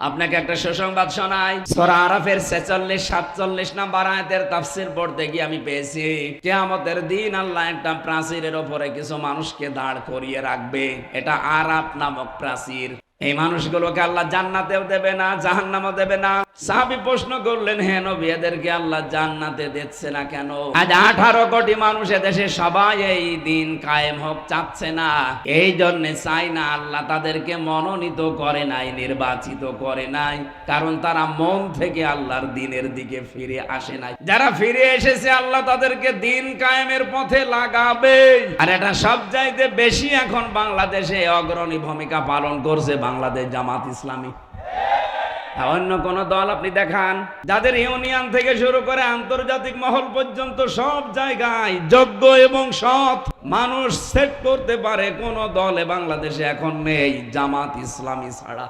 আপনাকে একটা সুসংবাদ শোনাই, সূরা আরাফের 46 47 নাম্বার আয়াতের তাফসীর পড়তে গিয়ে আমি পেয়েছি কিয়ামতের দিন আল্লাহ একটা প্রাচীরের উপরে কিছু মানুষকে দাঁড় করিয়ে রাখবে। এটা আরাফ নামক প্রাচীর। এই মানুষগুলোকে আল্লাহ জান্নাতেও দেবে না, জাহান্নামও দেবে না। সাহাবী প্রশ্ন করলেন, হে নবী, এদেরকে আল্লাহ জান্নাতে দিচ্ছে না কেন? আজ 18 কোটি মানুষ এদেশে সবাই এই দিন কায়েম হোক চাচ্ছে না, এই জন্য চাই না। আল্লাহ তাদেরকে মনোনীত করে নাই, নির্বাচিত করে নাই, কারণ তারা মন থেকে আল্লাহর দিনের দিকে ফিরে আসে নাই। যারা ফিরে এসেছে আল্লাহ তাদেরকে দিন কায়েমের পথে লাগাবে। আর এটা সব চাইতে বেশি এখন বাংলাদেশে অগ্রণী ভূমিকা পালন করছে বাংলাদেশ জামাত ইসলামী। অন্য কোন দল আপনি দেখান, যাদের ইউনিয়ন থেকে শুরু করে আন্তর্জাতিক মহল পর্যন্ত সব জায়গায় যোগ্য এবং সৎ মানুষ সেট করতে পারে, কোন দলে বাংলাদেশে এখন নেই, জামাত ইসলামী ছাড়া।